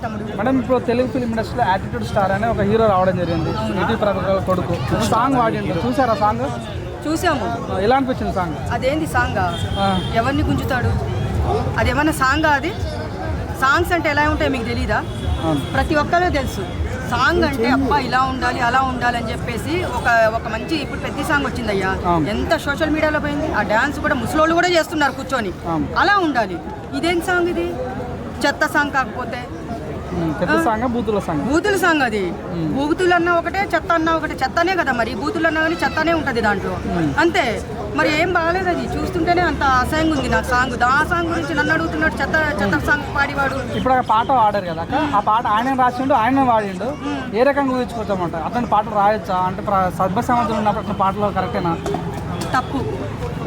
తమ్ముడు. మేడం ఇప్పుడు తెలుగు ఫిల్మ్ ఇండస్ట్రీలో యాటిట్యూడ్ స్టార్ అనే ఒక హీరో రావడం జరిగింది, ఈటీ ప్రభాకర్ కొడుకు. సాంగ్ వాడింది, చూసారా సాంగ్? చూసాము. ఎలా అనిపించింది సాంగ్? అదేంది సాంగ్? ఎవరిని గుంజుతాడు? అది ఏమన్నా సాంగ్? అది సాంగ్స్ అంటే ఎలా ఉంటాయి మీకు తెలీదా? ప్రతి ఒక్కరూ తెలుసు. సాంగ్ అంటే అబ్బా ఇలా ఉండాలి అలా ఉండాలి అని చెప్పేసి ఒక మంచి ఇప్పుడు పెద్ద సాంగ్ వచ్చిందయ్యా, ఎంత సోషల్ మీడియాలో పోయింది. ఆ డ్యాన్స్ కూడా ముసలోళ్ళు కూడా చేస్తున్నారు కూర్చొని. అలా ఉండాలి. ఇదేం సాంగ్? ఇది చెత్త సాంగ్. కాకపోతే బూతుల సాంగ్. అది బూతులు అన్నా ఒకటే, చెత్త అన్నా ఒకటే. చెత్తనే కదా మరి, బూతులు అన్నా కానీ చెత్తనే ఉంటుంది దాంట్లో, అంతే. మరి ఏం బాగాలేదు అది, చూస్తుంటేనే అంత అసహ్యంగా ఉంది నాకు సాంగ్. ఆ సాంగ్ గురించి నన్ను అడుగుతున్నాడు, చెత్త సాంగ్ పాడివాడు. ఇప్పుడు ఆ పాట ఆడారు కదా, ఆ పాట ఆయన రాసిండు, ఆయన వాడిండు. ఏ రకంగా ఊహించుకోవచ్చమాట? అతని పాటలు రాయొచ్చా అంటే? సభ్యసమాజంలో ఉన్నప్పుడు పాటలు కరెక్టేనా? తప్పు.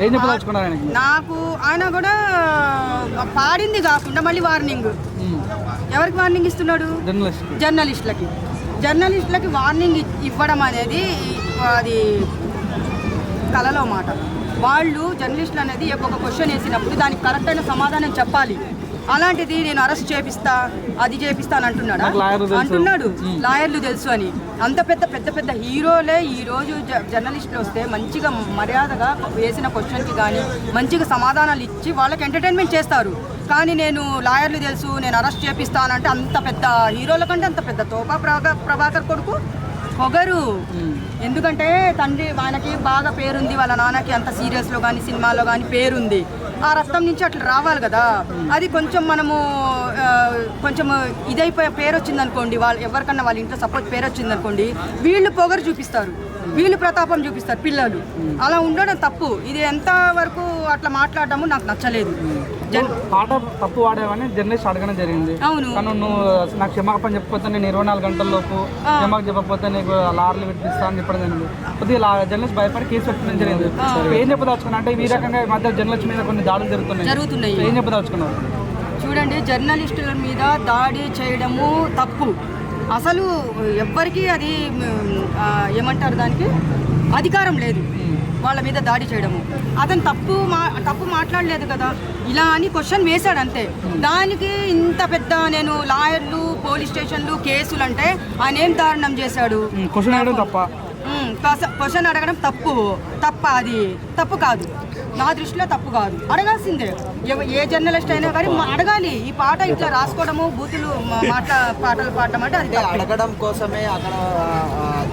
ఏం చెప్పదలుచుకున్నారు ఆయనకి? నాకు ఆయన కూడా పాడింది కాకుండా మళ్ళీ వార్నింగ్. ఎవరికి వార్నింగ్ ఇస్తున్నాడు? జర్నలిస్టులకి వార్నింగ్ ఇవ్వడం అనేది అది కలలో మాట. వాళ్ళు జర్నలిస్టులు అనేది ఒక క్వశ్చన్ వేసినప్పుడు దానికి కరెక్ట్ అయిన సమాధానం చెప్పాలి. అలాంటిది నేను అరెస్ట్ చేపిస్తా, అది చేపిస్తా అని అంటున్నాడు. లాయర్లు తెలుసు అని. అంత పెద్ద హీరోలే ఈరోజు జర్నలిస్టులు వస్తే మంచిగా మర్యాదగా వేసిన క్వశ్చన్కి కానీ మంచిగా సమాధానాలు ఇచ్చి వాళ్ళకి ఎంటర్టైన్మెంట్ చేస్తారు. కానీ నేను లాయర్లు తెలుసు, నేను అరెస్ట్ చేపిస్తానంటే అంత పెద్ద హీరోల కంటే అంత పెద్ద తోపా ప్రభాకర్ కొడుకు పొగరు. ఎందుకంటే తండ్రి ఆయనకి బాగా పేరుంది, వాళ్ళ నాన్నకి అంత సీరియల్స్లో కానీ సినిమాలో కానీ పేరుంది. ఆ రక్తం నుంచి అట్లా రావాలి కదా. అది కొంచెం మనము కొంచెం ఇదైపోయే పేరు వచ్చిందనుకోండి, ఎవరికన్నా వాళ్ళ ఇంట్లో సపోజ్ పేరు వచ్చిందనుకోండి, వీళ్ళు పొగరు చూపిస్తారు, వీళ్ళు ప్రతాపం చూపిస్తారు పిల్లలు. అలా ఉండడం తప్పు. ఇది ఎంతవరకు అట్లా మాట్లాడడము నాకు నచ్చలేదు. పాట తప్పు వాడేవని జర్నలిస్ట్ అడగడం జరిగింది. అవును. కానీ నువ్వు నాకు క్షమాపణ చెప్పకపోతే నేను 24 గంటల లోపు క్షమాపణ చెప్పకపోతే నీకు లారీలు పెట్టిస్తా అని చెప్పడం జరిగింది. కొద్దిగా జర్నలిస్ట్ భయపడి కేసు పెట్టడం జరిగింది. ఏం చెప్పదలుచుకున్నా అంటే ఈ రకంగా మధ్య జర్నలిస్ట్ మీద కొన్ని దాడులు జరుగుతున్నాయి. ఏం చెప్పదలుచుకున్నారు? చూడండి, జర్నలిస్టుల మీద దాడి చేయడము తప్పు. అసలు ఎవ్వరికీ అది ఏమంటారు, దానికి అధికారం లేదు వాళ్ళ మీద దాడి చేయడము. అతను తప్పు మాట్లాడలేదు కదా, ఇలా అని క్వశ్చన్ వేశాడు అంతే. దానికి ఇంత పెద్ద నేను లాయర్లు, పోలీస్ స్టేషన్లు, కేసులు అంటే ఆయన ఏం దారుణం చేశాడు? క్వశ్చన్ అడగడం తప్ప అది తప్పు కాదు, నా దృష్టిలో తప్పు కాదు. అడగాల్సిందే, ఏ జర్నలిస్ట్ అయినా కానీ అడగాలి. ఈ పాట ఇట్లా రాసుకోవడము, బూతులు పాటలు పాడడం అంటే అది అడగడం కోసమే అక్కడ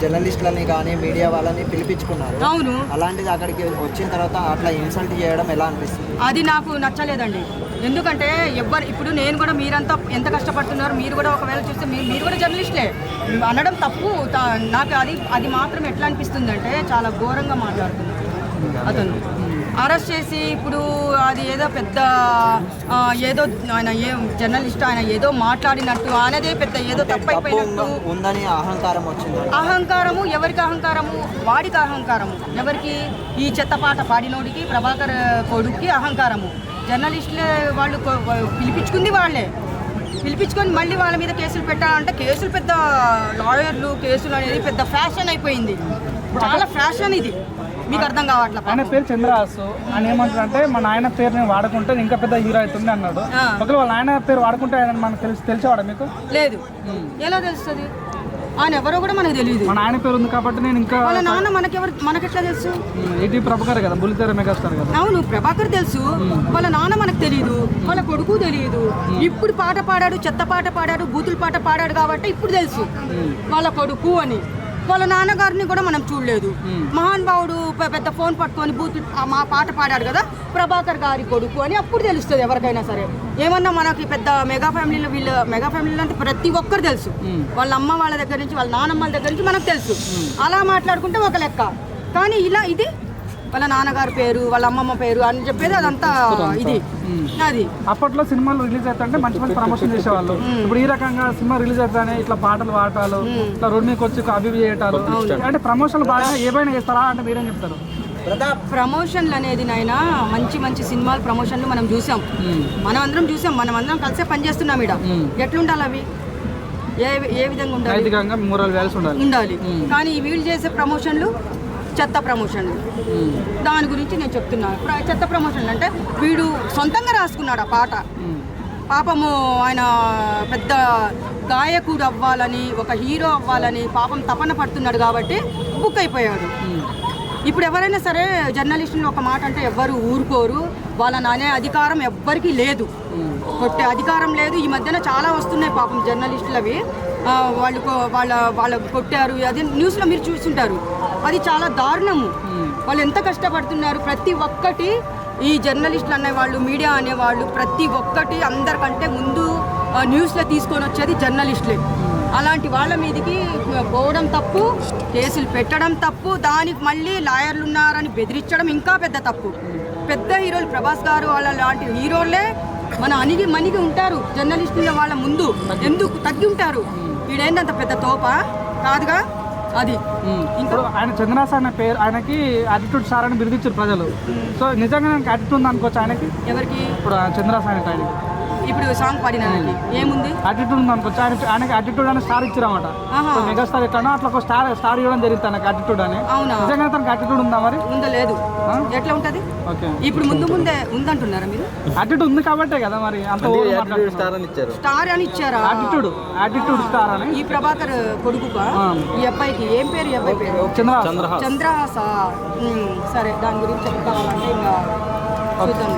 జర్నలిస్టులని కానీ మీడియా వాళ్ళని పిలిపించుకున్నారు. అవును. అలాంటిది అక్కడికి వచ్చిన తర్వాత అట్లా ఇన్సల్ట్ చేయడం ఎలా అనిపిస్తుంది? అది నాకు నచ్చలేదండి. ఎందుకంటే ఇప్పుడు నేను కూడా మీరంతా ఎంత కష్టపడుతున్నారు, మీరు కూడా ఒకవేళ చూస్తే మీరు కూడా జర్నలిస్టులే అనడం తప్పు. నాకు అది మాత్రం ఎట్లా అనిపిస్తుంది అంటే చాలా ఘోరంగా మాట్లాడుతుంది అతను. అరెస్ట్ చేసి ఇప్పుడు అది ఏదో పెద్ద ఏదో ఆయన జర్నలిస్ట్ ఆయన ఏదో మాట్లాడినట్టు, ఆయనదే పెద్ద ఏదో తప్పైపోయినట్టు ఉందని అహంకారం వచ్చింది. అహంకారము ఎవరికి? అహంకారము వాడికి అహంకారము. ఎవరికి? ఈ చెత్త పాట పాడినోడికి, ప్రభాకర్ కొడుక్కి అహంకారము. జర్నలిస్టులే వాళ్ళు పిలిపించుకుంది, వాళ్ళే పిలిపించుకొని మళ్ళీ వాళ్ళ మీద కేసులు పెట్టాలంటే కేసులు పెద్ద లాయర్లు కేసులు అనేది పెద్ద ఫ్యాషన్ అయిపోయింది. చాలా ఫ్యాషన్ ఇది, మీకు అర్థం కావట్లేదు. ఆయన పేరు చంద్రహాసు. ఆయన ఏమంటారు అంటే మా నాయన పేరు నేను వాడుకుంటే ఇంకా పెద్ద హీరో అవుతుంది అన్నాడు. ఒకవేళ వాళ్ళ నాయన పేరు వాడుకుంటే ఆయన మనకు తెలిసేవాడా మీకు? లేదు. ఎలా తెలుస్తుంది? ఆయన ఎవరో కూడా మనకు తెలియదు. మన ఆయన పేరు ఉంది కాబట్టి నేను ఇంకా. వాళ్ళ నాన్న మనకెట్లా తెలుసు? ఈటీ ప్రభాకర్ కదా, బుల్లితెర మెగాస్టార్ కదా. అవును, ప్రభాకర్ తెలుసు. వాళ్ళ నాన్న మనకు తెలియదు, వాళ్ళ కొడుకు తెలియదు. ఇప్పుడు పాట పాడాడు, చెత్త పాట పాడాడు, బూతుల పాట పాడాడు కాబట్టి ఇప్పుడు తెలుసు వాళ్ళ కొడుకు అని. వాళ్ళ నాన్నగారిని కూడా మనం చూడలేదు. మహానుభావుడు పెద్ద ఫోన్ పట్టుకొని బూతులు మా పాట పాడాడు కదా, ప్రభాకర్ గారి కొడుకు అని అప్పుడు తెలుస్తుంది ఎవరికైనా సరే. ఏమన్నా మనకి పెద్ద మెగా ఫ్యామిలీలో అంటే ప్రతి ఒక్కరు తెలుసు. వాళ్ళ అమ్మ వాళ్ళ దగ్గర నుంచి, వాళ్ళ నాన్నమ్మల దగ్గర నుంచి మనకు తెలుసు. అలా మాట్లాడుకుంటే ఒక లెక్క. కానీ ఇలా ఇది వాళ్ళ నాన్నగారి పేరు, వాళ్ళ అమ్మమ్మ పేరు అని చెప్పేది అదంతా ఇది. అది అప్పట్లో సినిమాలు రిలీజ్ అవుతుంటే మంచి ప్రమోషన్ చేసేవాళ్ళు. ఇప్పుడు ఈ రకంగా సినిమా రిలీజ్ అవుతానే ఇట్లా పాటలు పాడటాలు, ఇట్లా రోడ్ మీదకి వచ్చి అభివృద్ధి చేయటాలు అంటే ప్రమోషన్లు బాగా ఏమైనా చేస్తారా అంటే మీరేం చెప్తారు? ప్రమోషన్లు అనేది నాయన మంచి సినిమాలు ప్రమోషన్లు మనం చూసాం, మనం అందరం కలిసే పనిచేస్తున్నాం. ఇక్కడ ఎట్లుండాలి అవి? ఏ విధంగా ఉండాలి? కానీ వీళ్ళు చేసే ప్రమోషన్లు చెత్త ప్రమోషన్లు. దాని గురించి నేను చెప్తున్నాను. చెత్త ప్రమోషన్లు అంటే వీడు సొంతంగా రాసుకున్నాడు ఆ పాట, పాపము ఆయన పెద్ద గాయకుడు అవ్వాలని, ఒక హీరో అవ్వాలని పాపం తపన పడుతున్నాడు కాబట్టి బుక్ అయిపోయాడు. ఇప్పుడు ఎవరైనా సరే జర్నలిస్టులు ఒక మాట అంటే ఎవ్వరు ఊరుకోరు, వాళ్ళని అనే అధికారం ఎవ్వరికీ లేదు, కొట్టే అధికారం లేదు. ఈ మధ్యన చాలా వస్తున్నాయి పాపం జర్నలిస్టులవి, వాళ్ళ కొట్టారు, అది న్యూస్లో మీరు చూస్తుంటారు. అది చాలా దారుణము. వాళ్ళు ఎంత కష్టపడుతున్నారు. ప్రతి ఒక్కటి ఈ జర్నలిస్టులు అనేవాళ్ళు, మీడియా అనేవాళ్ళు ప్రతి ఒక్కటి అందరికంటే ముందు న్యూస్లో తీసుకొని వచ్చేది జర్నలిస్టులే. అలాంటి వాళ్ళ మీదకి పోవడం తప్పు, కేసులు పెట్టడం తప్పు, దానికి మళ్ళీ లాయర్లు ఉన్నారని బెదిరించడం ఇంకా పెద్ద తప్పు. పెద్ద హీరోలు ప్రభాస్ గారు వాళ్ళ లాంటి హీరోలే మన మనిగి ఉంటారు జర్నలిస్టుల వాళ్ళ ముందు, ఎందుకు తగ్గి ఉంటారు. వీడేంటంత పెద్ద తోప కాదుగా. అది ఇప్పుడు ఆయన చంద్రహాస్ అనే పేరు, ఆయనకి యాటిట్యూడ్ స్టార్ అని బిరుదిచ్చారు ప్రజలు. సో నిజంగా నాకు యాటిట్యూడ్ ఉంది అనుకోవచ్చు ఆయనకి. ఎవరికి? ఇప్పుడు చంద్రహాస్ ఆయనకి ఇప్పుడు సాంగ్ పాడిన ఏముంది యాటిట్యూడ్ ఉంది అనుకోవచ్చు. ఆయనకి యాటిట్యూడ్ అని స్టార్ ఇచ్చారన్నమాట. మెగాస్టార్ ఎట్లా అట్లా ఒక స్టార్ ఇవ్వడం జరిగింది తనకి యాటిట్యూడ్ అని. అవునా? నిజంగా తనకి యాటిట్యూడ్ ఉందా మరి? ఉందా? లేదు. ఎట్లా ఉంటది? ఇప్పుడు ముందే ఉందంటున్నారా మీరు? యాటిట్యూడ్ ఉంది కాబట్టే కదా మరి అంత స్టార్ అని ఇచ్చారు. స్టార్ అని ఇచ్చారా? యాటిట్యూడ్ స్టార్ అని. ఈ ప్రభాకర్ కొడుకుగా ఈ అబ్బాయికి ఏం పేరు? ఈ అబ్బాయి పేరు చంద్రహాస్. చంద్రహాస. సరే, దాని గురించి చెప్పుకోవాలంటే ఇంకా చూద్దాం.